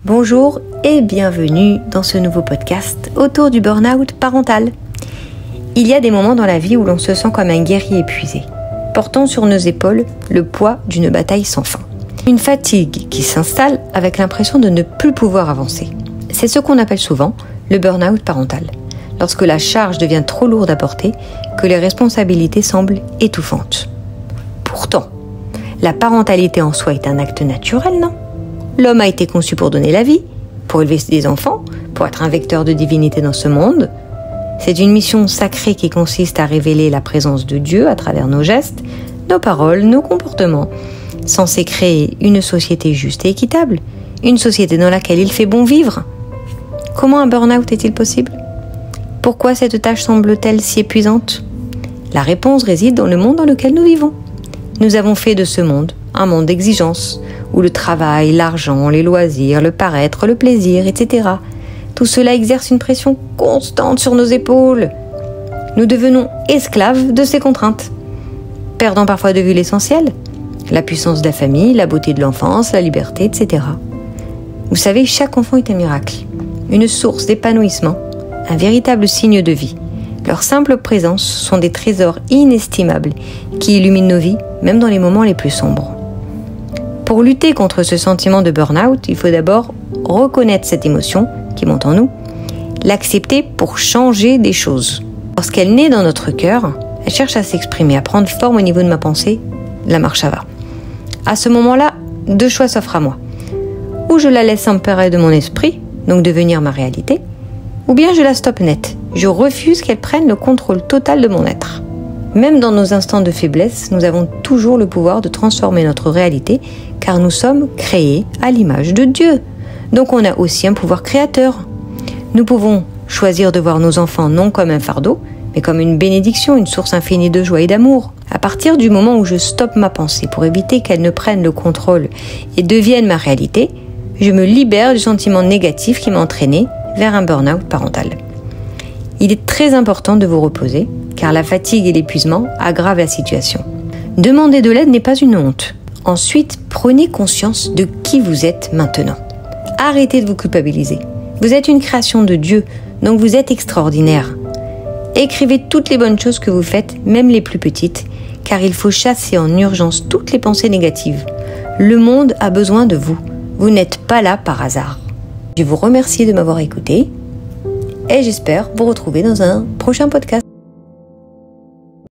Bonjour et bienvenue dans ce nouveau podcast autour du burn-out parental. Il y a des moments dans la vie où l'on se sent comme un guerrier épuisé, portant sur nos épaules le poids d'une bataille sans fin. Une fatigue qui s'installe avec l'impression de ne plus pouvoir avancer. C'est ce qu'on appelle souvent le burn-out parental, lorsque la charge devient trop lourde à porter, que les responsabilités semblent étouffantes. Pourtant, la parentalité en soi est un acte naturel, non ? L'homme a été conçu pour donner la vie, pour élever des enfants, pour être un vecteur de divinité dans ce monde. C'est une mission sacrée qui consiste à révéler la présence de Dieu à travers nos gestes, nos paroles, nos comportements, censé créer une société juste et équitable, une société dans laquelle il fait bon vivre. Comment un burn-out est-il possible ? Pourquoi cette tâche semble-t-elle si épuisante ? La réponse réside dans le monde dans lequel nous vivons. Nous avons fait de ce monde un monde d'exigence, où le travail, l'argent, les loisirs, le paraître, le plaisir, etc. Tout cela exerce une pression constante sur nos épaules. Nous devenons esclaves de ces contraintes, perdant parfois de vue l'essentiel, la puissance de la famille, la beauté de l'enfance, la liberté, etc. Vous savez, chaque enfant est un miracle, une source d'épanouissement, un véritable signe de vie. Leur simple présence sont des trésors inestimables qui illuminent nos vies, même dans les moments les plus sombres. Pour lutter contre ce sentiment de burn-out, il faut d'abord reconnaître cette émotion qui monte en nous, l'accepter pour changer des choses. Lorsqu'elle naît dans notre cœur, elle cherche à s'exprimer, à prendre forme au niveau de ma pensée, la marche à va. À ce moment-là, deux choix s'offrent à moi. Ou je la laisse s'emparer de mon esprit, donc devenir ma réalité, ou bien je la stoppe net. Je refuse qu'elle prenne le contrôle total de mon être. Même dans nos instants de faiblesse, nous avons toujours le pouvoir de transformer notre réalité, car nous sommes créés à l'image de Dieu. Donc on a aussi un pouvoir créateur. Nous pouvons choisir de voir nos enfants non comme un fardeau, mais comme une bénédiction, une source infinie de joie et d'amour. À partir du moment où je stoppe ma pensée pour éviter qu'elle ne prenne le contrôle et devienne ma réalité, je me libère du sentiment négatif qui m'a entraîné vers un burn-out parental. Il est très important de vous reposer, car la fatigue et l'épuisement aggravent la situation. Demander de l'aide n'est pas une honte. Ensuite, prenez conscience de qui vous êtes maintenant. Arrêtez de vous culpabiliser. Vous êtes une création de Dieu, donc vous êtes extraordinaire. Écrivez toutes les bonnes choses que vous faites, même les plus petites, car il faut chasser en urgence toutes les pensées négatives. Le monde a besoin de vous. Vous n'êtes pas là par hasard. Je vous remercie de m'avoir écouté et j'espère vous retrouver dans un prochain podcast.